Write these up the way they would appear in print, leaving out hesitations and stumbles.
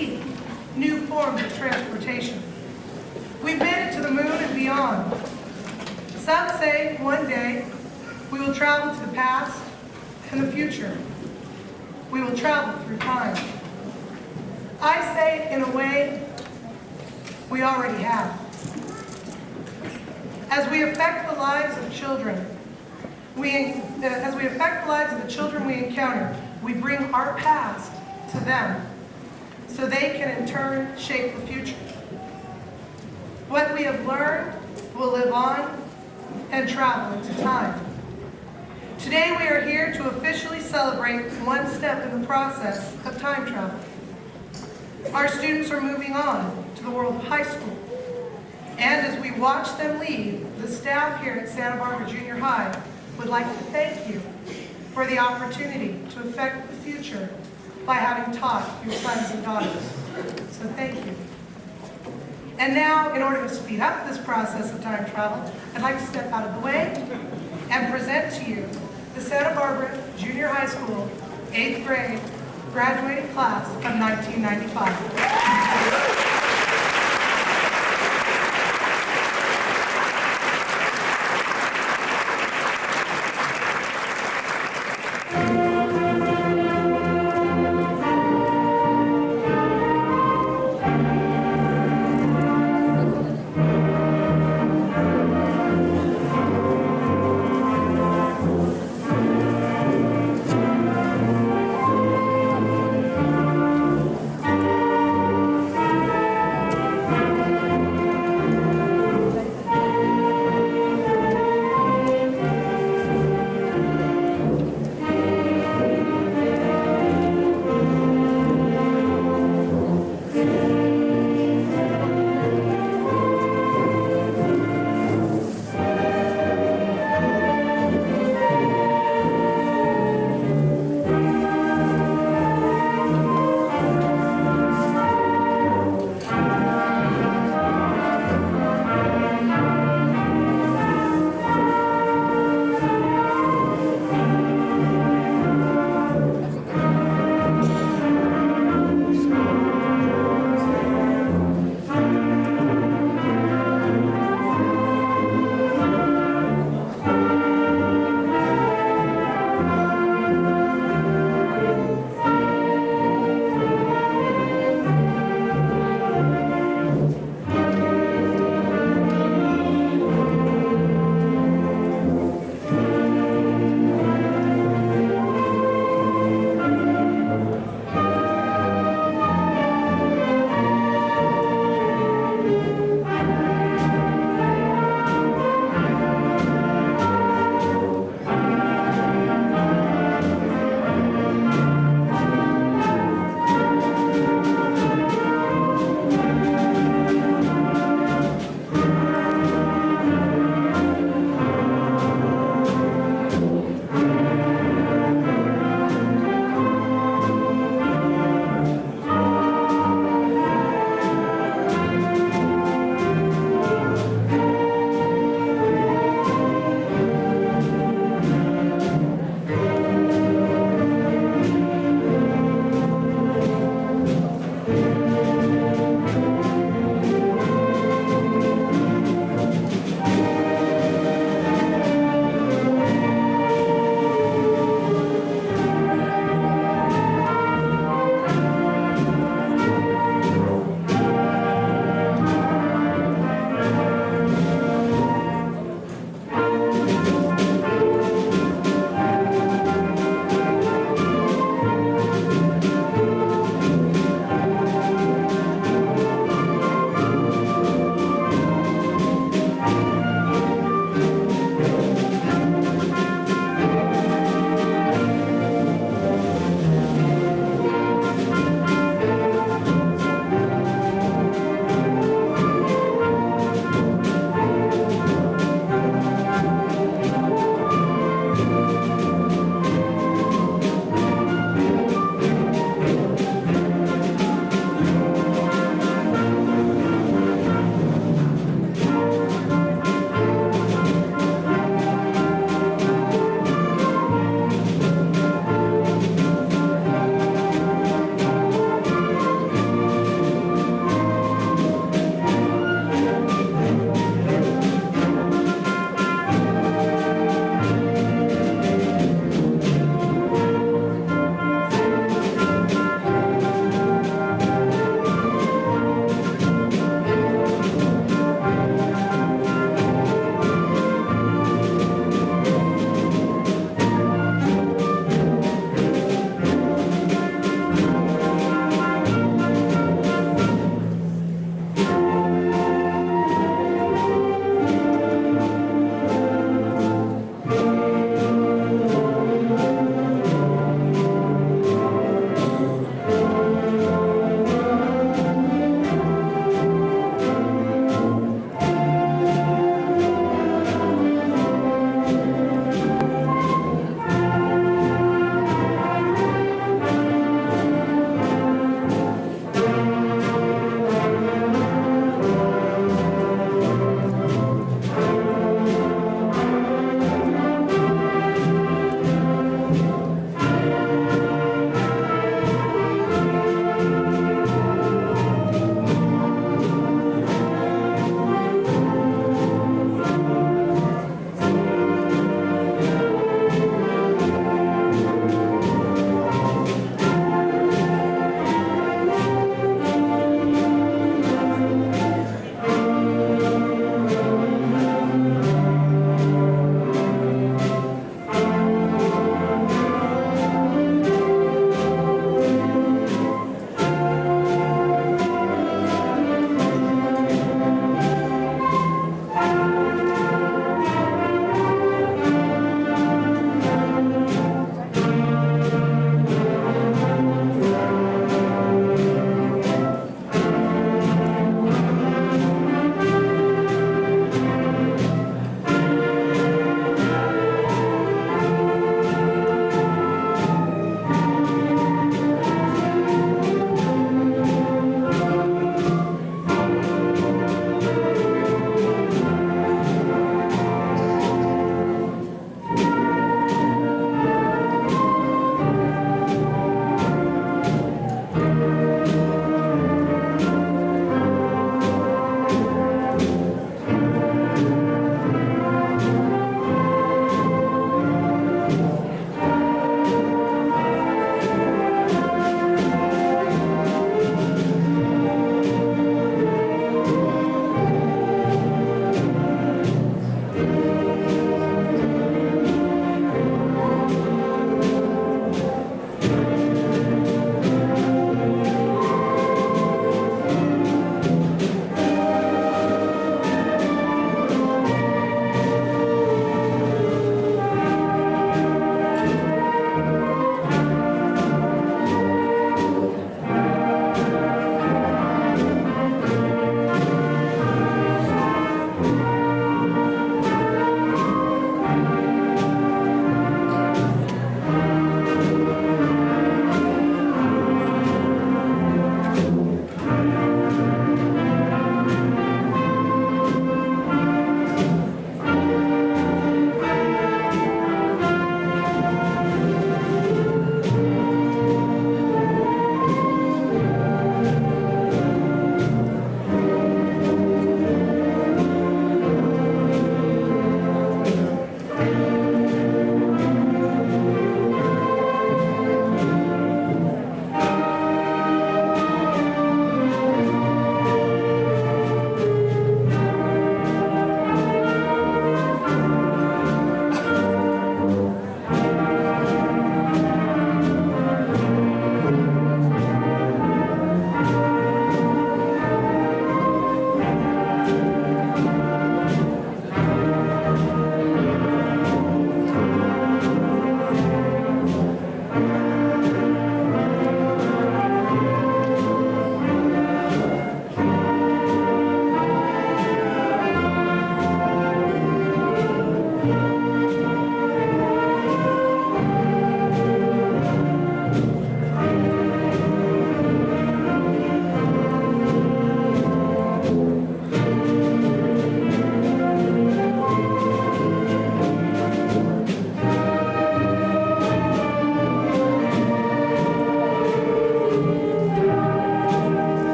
seek new forms of transportation. We've made it to the moon and beyond. Some say one day we will travel to the past and the future. We will travel through time. I say, in a way, we already have. As we affect the lives of children, we encounter, we bring our past to them so they can in turn shape the future. What we have learned will live on and travel into time. Today we are here to officially celebrate one step in the process of time travel. Our students are moving on to the world of high school. And as we watch them leave, the staff here at Santa Barbara Junior High would like to thank you for the opportunity to affect the future by having taught your sons and daughters. So thank you. And now, in order to speed up this process of time travel, I'd like to step out of the way and present to you the Santa Barbara Junior High School 8th grade graduating class of 1995.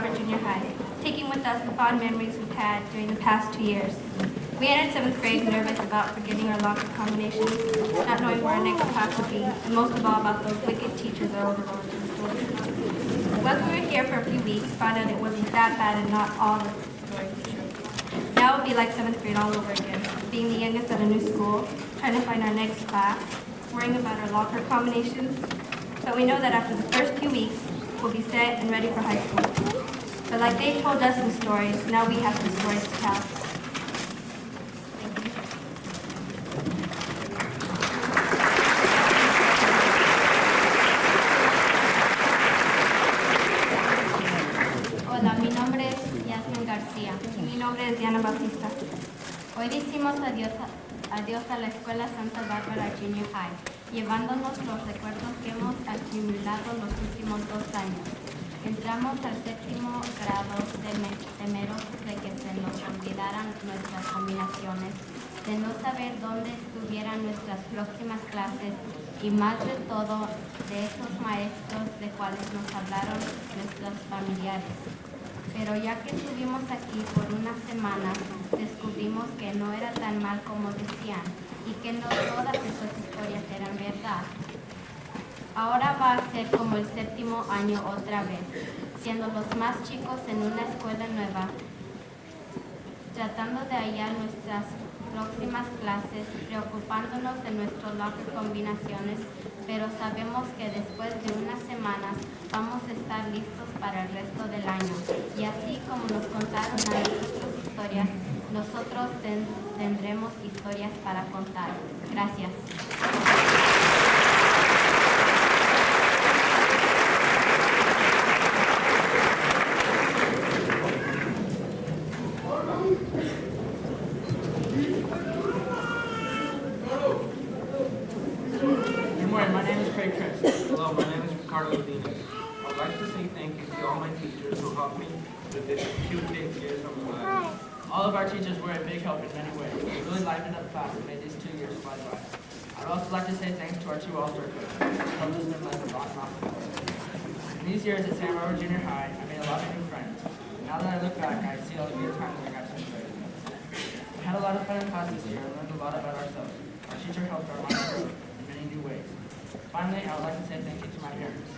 Robert Junior High, taking with us the fond memories we've had during the past 2 years. We entered 7th grade nervous about forgetting our locker combinations, not knowing where our next class would be, and most of all about those wicked teachers our overlords in school. Once we were here for a few weeks, found out it wasn't that bad and not all of the stories were true. Now it would be like 7th grade all over again, being the youngest at a new school, trying to find our next class, worrying about our locker combinations. But we know that after the first few weeks, we'll be set and ready for high school. But like they told us some stories, now we have some stories to tell. Hola, mi nombre es Yasmin García. Y mi nombre es Diana Bautista. Hoy decimos adiós a la Escuela Santa Bárbara Junior High, llevándonos los recuerdos que hemos acumulado los últimos 2 años. Entramos al 7º grado temerosos de que se nos olvidaran nuestras combinaciones, de no saber dónde estuvieran nuestras próximas clases y más de todo de esos maestros de cuales nos hablaron nuestros familiares. Pero ya que estuvimos aquí por una semana, descubrimos que no era tan mal como decían y que no todas esas historias eran verdad. Ahora va a ser como el 7º año otra vez, siendo los más chicos en una escuela nueva, tratando de hallar nuestras próximas clases, preocupándonos de nuestros locker combinaciones, pero sabemos que después de unas semanas vamos a estar listos para el resto del año. Y así como nos contaron a nosotros historias, nosotros tendremos historias para contar. Gracias. Good morning, my name is Craig Chris. Hello, my name is Ricardo Medina. I would like to say thank you to all my teachers who helped me with this 2 big years of my life. All of our teachers were a big help in many ways. They really livened up class and made these 2 years fly by. I'd also like to say thanks to our 2 all-star coaches, who helped us win like a lot of. In these years at Santa Barbara Junior High, I made a lot of new friends. Now that I look back, I see all the good times I got to enjoy. We had a lot of fun in class this year and learned a lot about ourselves. Our teacher helped our minds grow in many new ways. Finally, I would like to say thank you to my parents.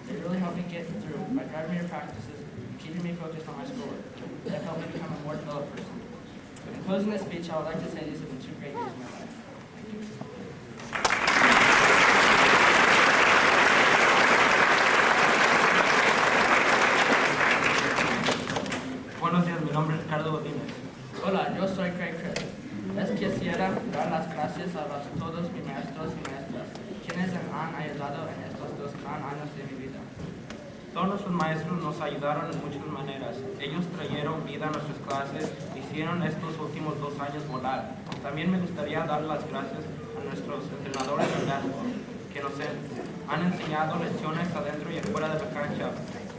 They really helped me get through by driving me to practices and keeping me focused on my schoolwork. They have helped me become a more developed person. In closing this speech, I would like to say these have been 2 great years of my life. Thank you. Buenos días, mi nombre es Ricardo Godínez. Hola, yo soy Craig Chris. Les quisiera dar las gracias a todos mis maestros y maestras, quienes me han ayudado en estos 2 gran años de mi vida. Todos nuestros maestros nos ayudaron en muchas maneras. Ellos trajeron vida a nuestras clases, hicieron estos últimos 2 años volar. También me gustaría dar las gracias a nuestros entrenadores de básquetbol, que nos han enseñado lecciones adentro y afuera de la cancha.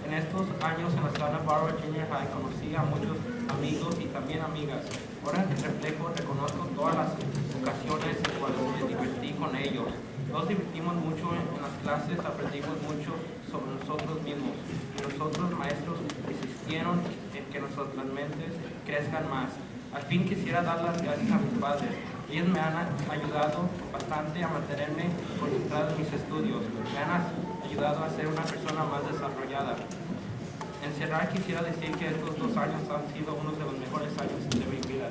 En estos años en la Santa Barbara Junior High conocí a muchos amigos y también amigas. Ahora en reflejo reconozco todas las ocasiones en cuales me divertí con ellos. Nos divertimos mucho en las clases, aprendimos mucho sobre nosotros mismos. Y nosotros maestros insistieron en que nuestras mentes crezcan más. Al fin quisiera dar las gracias a mis padres. Ellos me han ayudado bastante a mantenerme concentrado en mis estudios. Me han ayudado a ser una persona más desarrollada. En cerrar quisiera decir que estos 2 años han sido uno de los mejores años de mi vida.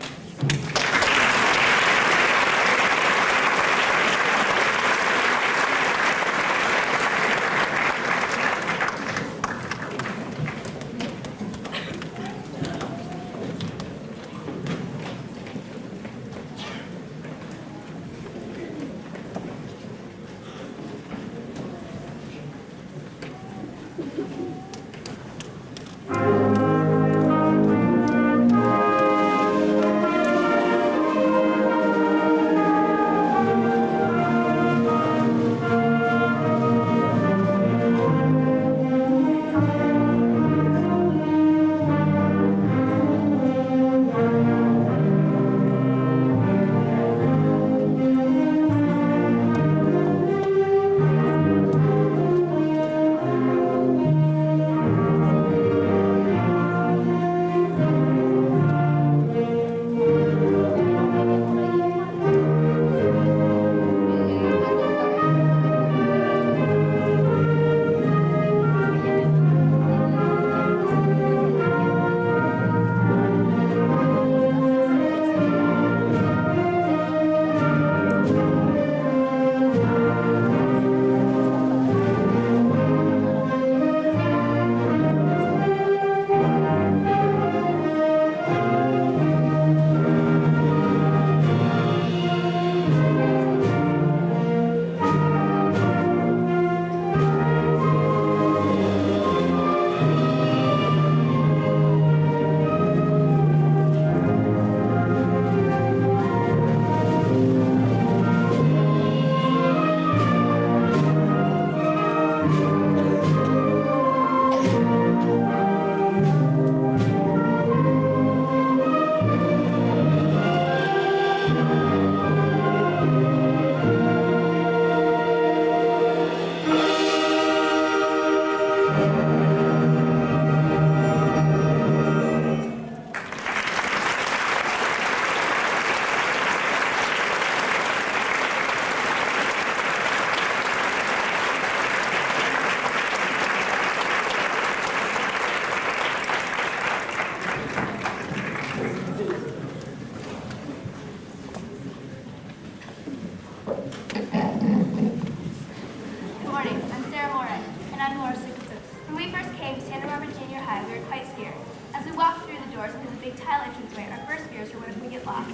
get lost.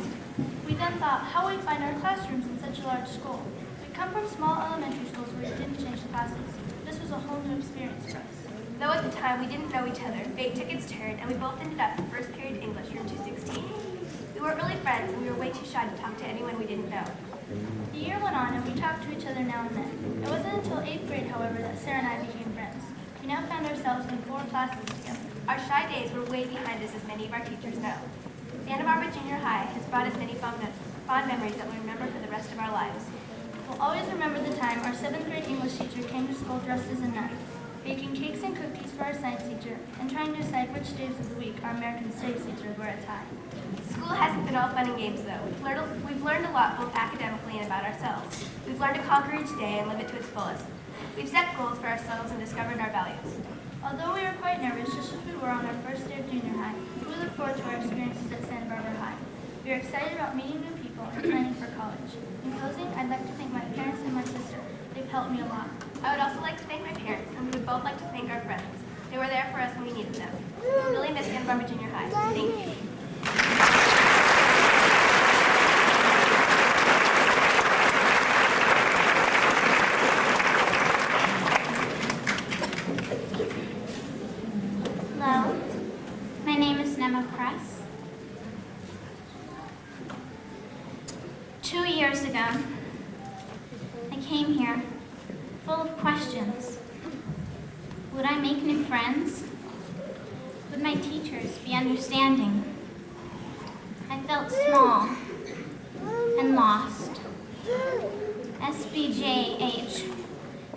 We then thought, how would we find our classrooms in such a large school? We come from small elementary schools where we didn't change classes. This was a whole new experience for us. Though at the time we didn't know each other, fate took its turn, and we both ended up in first period English, room 216. We weren't really friends, and we were way too shy to talk to anyone we didn't know. The year went on and we talked to each other now and then. It wasn't until 8th grade, however, that Sarah and I became friends. We now found ourselves in 4 classes together. Our shy days were way behind us, as many of our teachers know. Santa Barbara Junior High has brought us many fond memories that we remember for the rest of our lives. We'll always remember the time our 7th grade English teacher came to school dressed as a nun, baking cakes and cookies for our science teacher, and trying to decide which days of the week our American Studies teachers were at time. School hasn't been all fun and games, though. We've learned a lot, both academically and about ourselves. We've learned to conquer each day and live it to its fullest. We've set goals for ourselves and discovered our values. Although we were quite nervous, just as we were on our first day of junior high, we look forward to our experiences at Santa Barbara High. We are excited about meeting new people and planning for college. In closing, I'd like to thank my parents and my sister. They've helped me a lot. I would also like to thank my parents, and we would both like to thank our friends. They were there for us when we needed them. We really miss Santa Barbara Junior High. Thank you. Hello, my name is Nema Press. 2 years ago, I came here full of questions. Would I make new friends? Would my teachers be understanding? I felt small and lost. SBJH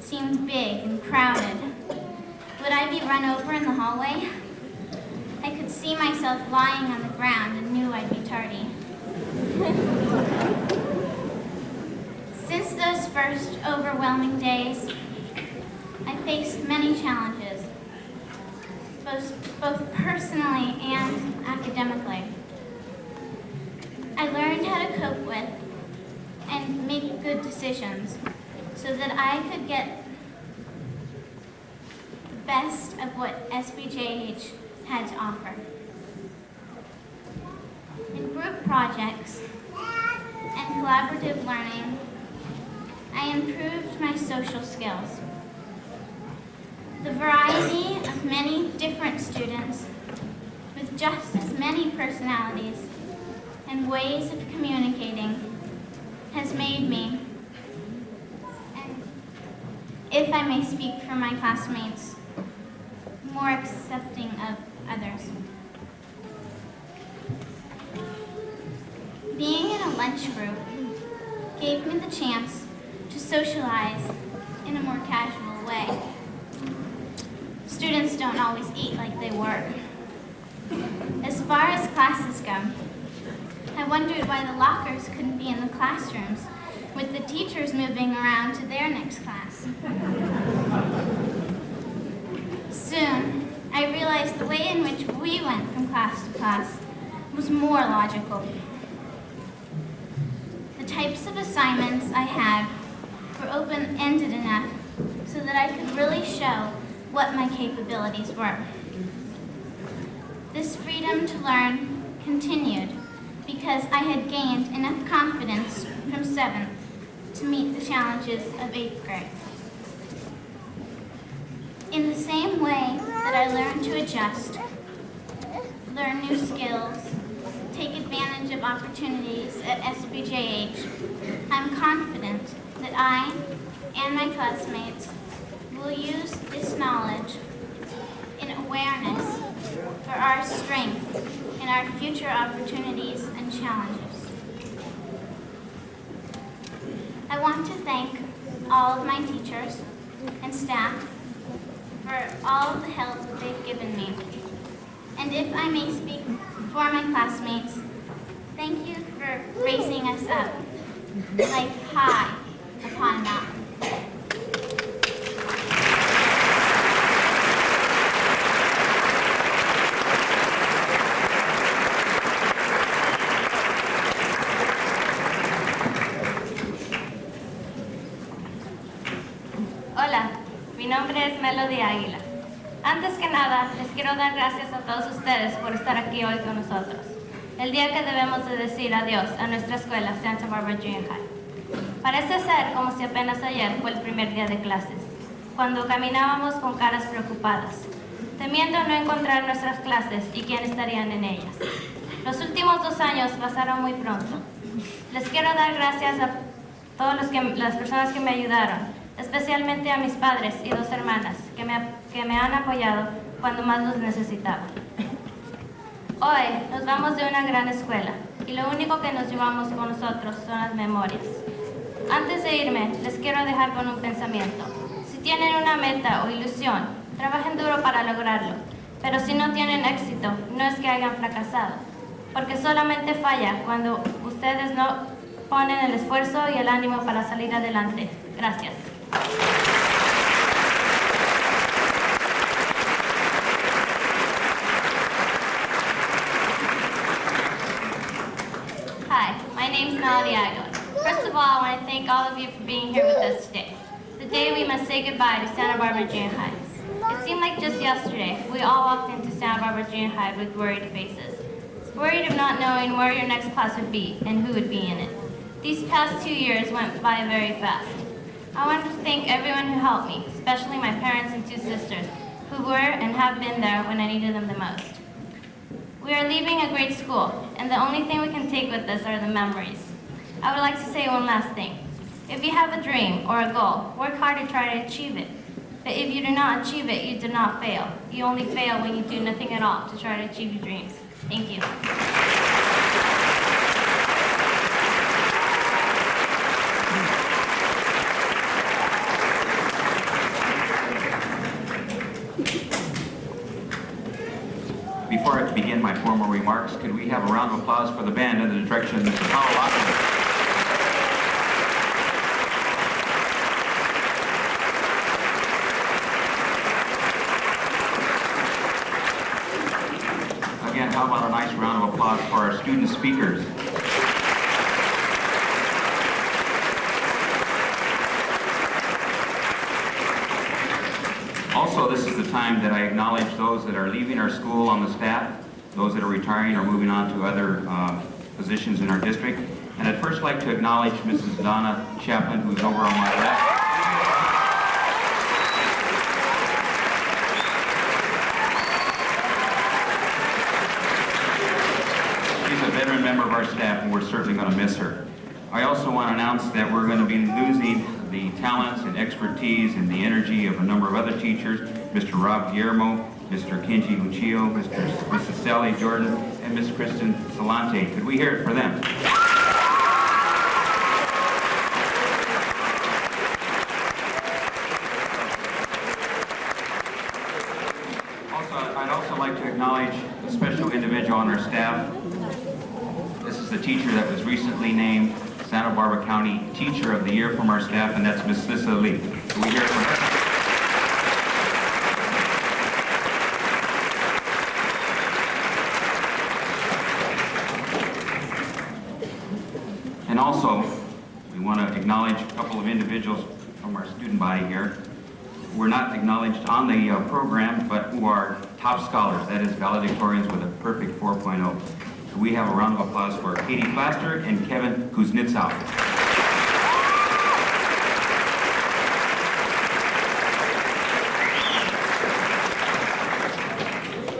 seemed big and crowded. Would I be run over in the hallway? I could see myself lying on the ground and knew I'd be tardy. Since those first overwhelming days, I faced many challenges, both personally and academically. I learned how to cope with and make good decisions so that I could get the best of what SBJH had to offer. In group projects and collaborative learning, I improved my social skills. The variety of many different students with just as many personalities and ways of communicating has made me, and if I may speak for my classmates, more accepting of others. Being in a lunch group gave me the chance to socialize in a more casual way. Students don't always eat like they work. As far as classes go, I wondered why the lockers couldn't be in the classrooms with the teachers moving around to their next class. Soon, I realized the way in which we went from class to class was more logical. The types of assignments I had were open-ended enough so that I could really show what my capabilities were. This freedom to learn continued because I had gained enough confidence from 7th to meet the challenges of 8th grade. In the same way that I learned to adjust, learn new skills, take advantage of opportunities at SBJH, I'm confident that I and my classmates will use this knowledge in awareness for our strength in our future opportunities and challenges. I want to thank all of my teachers and staff for all of the help that they've given me. And if I may speak for my classmates, thank you for raising us up like high upon a mountain. Hola, mi nombre es Melody Águila. Antes que nada, les quiero dar gracias a todos ustedes por estar aquí hoy con nosotros. el día que debemos de decir adiós a nuestra escuela Santa Barbara Junior High. Parece ser como si apenas ayer fue el primer día de clases, cuando caminábamos con caras preocupadas, temiendo no encontrar nuestras clases y quién estarían en ellas. Los últimos 2 años pasaron muy pronto. Les quiero dar gracias a todas las personas que me ayudaron, especialmente a mis padres y 2 hermanas que me han apoyado cuando más los necesitaba. Hoy nos vamos de una gran escuela y lo único que nos llevamos con nosotros son las memorias. Antes de irme, les quiero dejar con un pensamiento. Si tienen una meta o ilusión, trabajen duro para lograrlo, pero si no tienen éxito, no es que hayan fracasado, porque solamente falla cuando ustedes no ponen el esfuerzo y el ánimo para salir adelante. Gracias. Hi, my name's Melody Aguilar. First of all, I want to thank all of you for being here with us today. Today we must say goodbye to Santa Barbara Junior High. It seemed like just yesterday, we all walked into Santa Barbara Junior High with worried faces. Worried of not knowing where your next class would be and who would be in it. These past 2 years went by very fast. I want to thank everyone who helped me, especially my parents and 2 sisters, who were and have been there when I needed them the most. We are leaving a great school, and the only thing we can take with us are the memories. I would like to say one last thing. If you have a dream or a goal, work hard to try to achieve it. But if you do not achieve it, you do not fail. You only fail when you do nothing at all to try to achieve your dreams. Thank you. Before I begin my formal remarks, could we have a round of applause for the band under the direction of Mr. Powell Lockwood? Again, how about a nice round of applause for our student speakers? Also, this is the time that I acknowledge those that are leaving our school on the staff, those that are retiring or moving on to other positions in our district. And I'd first like to acknowledge Mrs. Donna Chaplin, who's over on my left. She's a veteran member of our staff, and we're certainly going to miss her. I also want to announce that we're going to be losing the talents and expertise and the energy of a number of other teachers, Mr. Rob Guillermo, Mr. Kenji Uchio, Mrs. Sally Jordan, and Ms. Kristen Salante. Could we hear it for them? I'd also like to acknowledge a special individual on our staff. This is the teacher that was recently named Santa Barbara County Teacher of the Year from our staff, and that's Ms. Sissa Lee. Can we hear it from her? And also, we want to acknowledge a couple of individuals from our student body here who were not acknowledged on the program, but who are top scholars, that is valedictorians with a perfect 4.0. So we have a round of applause for Katie Plaster and Kevin Kuznetsov.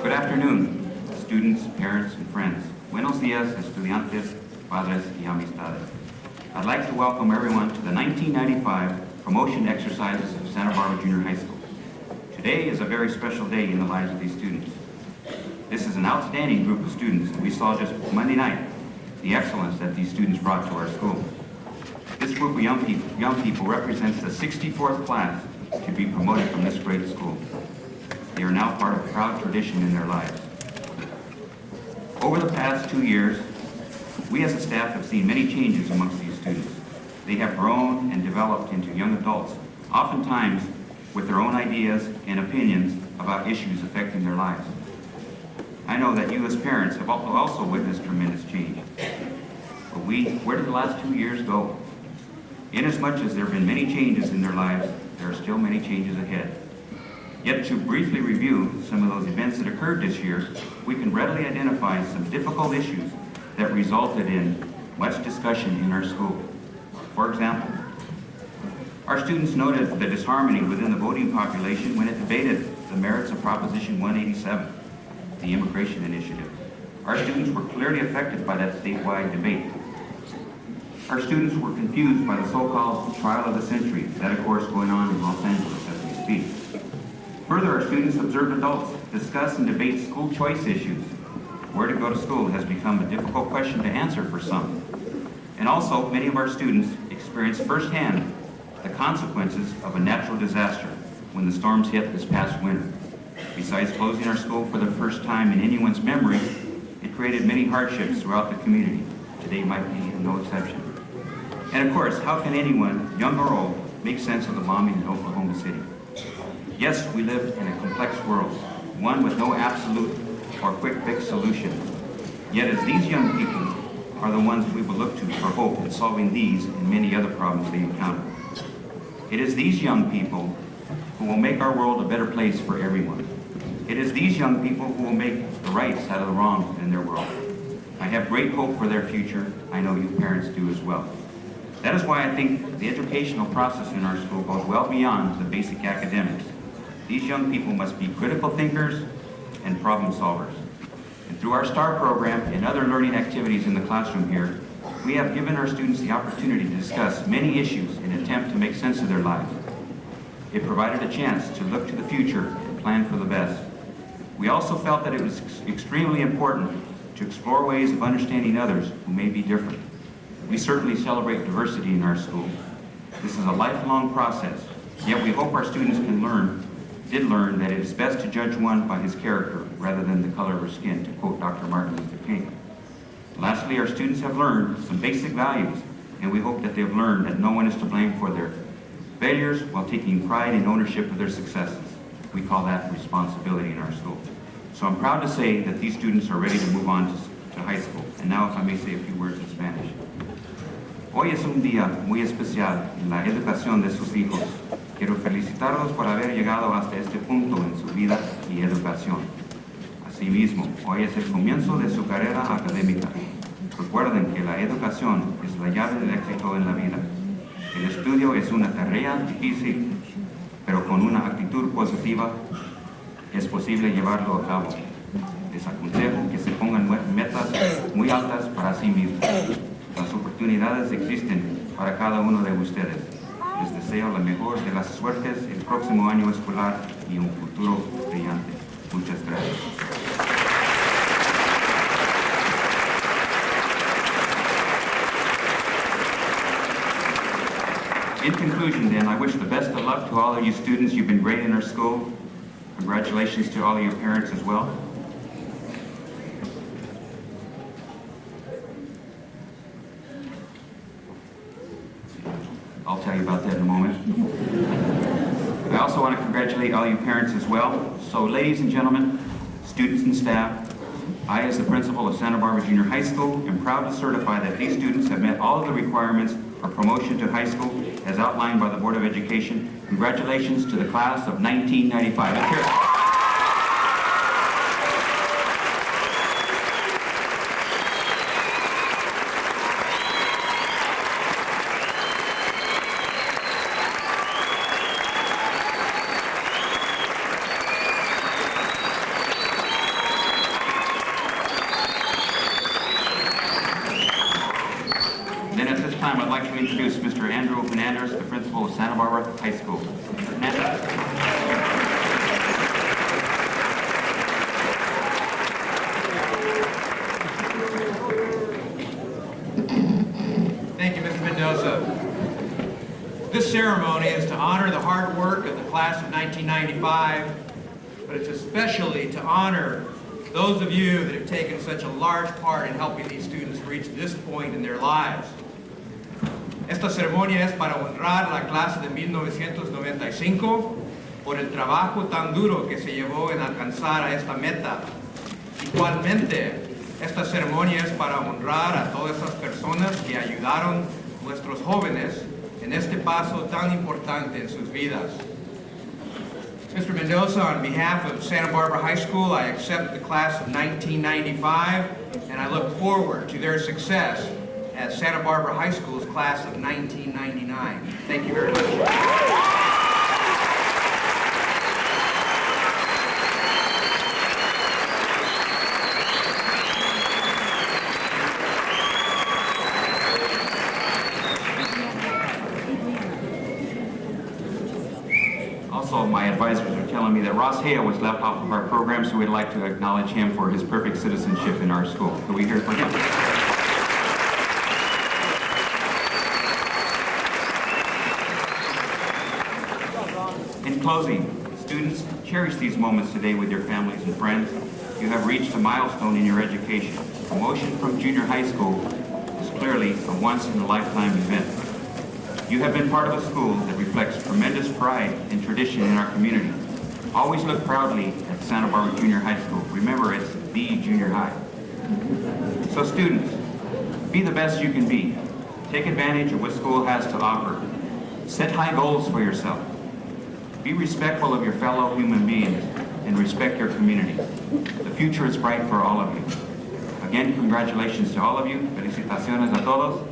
Good afternoon, students, parents, and friends. Buenos días, estudiantes, padres y amistades. I'd like to welcome everyone to the 1995 promotion exercises of Santa Barbara Junior High School. Today is a very special day in the lives of these students. This is an outstanding group of students, and we saw just Monday night the excellence that these students brought to our school. This group of young people represents the 64th class to be promoted from this great school. They are now part of a proud tradition in their lives. Over the past 2 years, we as a staff have seen many changes amongst these students. They have grown and developed into young adults, oftentimes with their own ideas and opinions about issues affecting their lives. I know that you as parents have also witnessed tremendous change. But where did the last 2 years go? Inasmuch as there have been many changes in their lives, there are still many changes ahead. Yet to briefly review some of those events that occurred this year, we can readily identify some difficult issues that resulted in much discussion in our school. For example, our students noted the disharmony within the voting population when it debated the merits of Proposition 187, the immigration initiative. Our students were clearly affected by that statewide debate. Our students were confused by the so-called trial of the century, that of course going on in Los Angeles as we speak. Further, our students observed adults discuss and debate school choice issues. Where to go to school has become a difficult question to answer for some. And also, many of our students experienced firsthand the consequences of a natural disaster when the storms hit this past winter. Besides closing our school for the first time in anyone's memory, it created many hardships throughout the community. Today might be no exception. And of course, how can anyone, young or old, make sense of the bombing in Oklahoma City? Yes, we live in a complex world, one with no absolute or quick fix solution. Yet as these young people are the ones we will look to for hope in solving these and many other problems they encounter. It is these young people who will make our world a better place for everyone. It is these young people who will make the rights out of the wrongs in their world. I have great hope for their future. I know you parents do as well. That is why I think the educational process in our school goes well beyond the basic academics. These young people must be critical thinkers and problem solvers. And through our STAR program and other learning activities in the classroom here, we have given our students the opportunity to discuss many issues in an attempt to make sense of their lives. It provided a chance to look to the future and plan for the best. We also felt that it was extremely important to explore ways of understanding others who may be different. We certainly celebrate diversity in our school. This is a lifelong process, yet we hope our students did learn that it is best to judge one by his character rather than the color of her skin, to quote Dr. Martin Luther King. Lastly, our students have learned some basic values, and we hope that they've learned that no one is to blame for their failures while taking pride and ownership of their successes. We call that responsibility in our school. So I'm proud to say that these students are ready to move on to high school. And now, if I may say a few words in Spanish. Hoy es un día muy especial en la educación de sus hijos. Quiero felicitarlos por haber llegado hasta este punto en su vida y educación. Asimismo, hoy es el comienzo de su carrera académica. Recuerden que la educación es la llave del éxito en la vida. El estudio es una tarea difícil, pero con una actitud positiva es posible llevarlo a cabo. Les aconsejo que se pongan metas muy altas para sí mismos. Las oportunidades existen para cada uno de ustedes. Les deseo la mejor de las suertes el próximo año escolar y un futuro brillante. Muchas gracias. In conclusion, then, I wish the best of luck to all of you students. You've been great in our school. Congratulations to all of your parents as well. I'll tell you about that in a moment. I also want to congratulate all you parents as well. So, ladies and gentlemen, students and staff, I, as the principal of Santa Barbara Junior High School, am proud to certify that these students have met all of the requirements for promotion to high school as outlined by the Board of Education. Congratulations to the class of 1995. Let's hear it. Then at this time, I'd like to introduce Mr. Andrew Fernandez, the principal of Santa Barbara High School. Mr. Fernandez. Thank you, Mr. Mendoza. This ceremony is to honor the hard work of the class of 1995, but it's especially to honor those of you that have taken such a large part in helping these students reach this point in their lives. Esta ceremonia es para honrar la clase de 1995 por el trabajo tan duro que se llevó en alcanzar a esta meta. Igualmente, esta ceremonia es para honrar a todas esas personas que ayudaron a nuestros jóvenes en este paso tan importante en sus vidas. Mr. Mendoza, on behalf of Santa Barbara High School, I accept the class of 1995, and I look forward to their success as Santa Barbara High School's class of 1999. Thank you very much. Also, my advisors are telling me that Ross Hale was left off of our program, so we'd like to acknowledge him for his perfect citizenship in our school. Can we hear it for him? In closing, students, cherish these moments today with your families and friends. You have reached a milestone in your education. Promotion from junior high school is clearly a once-in-a-lifetime event. You have been part of a school that reflects tremendous pride and tradition in our community. Always look proudly at Santa Barbara Junior High School. Remember, it's the junior high. So students, be the best you can be. Take advantage of what school has to offer. Set high goals for yourself. Be respectful of your fellow human beings and respect your community. The future is bright for all of you. Again, congratulations to all of you. Felicitaciones a todos.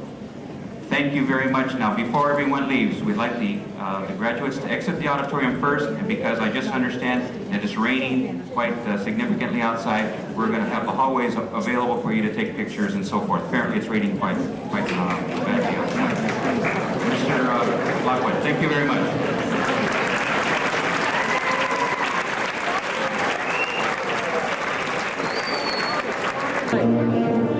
Thank you very much. Now, before everyone leaves, we'd like the graduates to exit the auditorium first, and because I just understand that it's raining quite significantly outside, we're going to have the hallways available for you to take pictures and so forth. Apparently, it's raining quite badly outside. Mr. Lockwood, thank you very much. Thank you.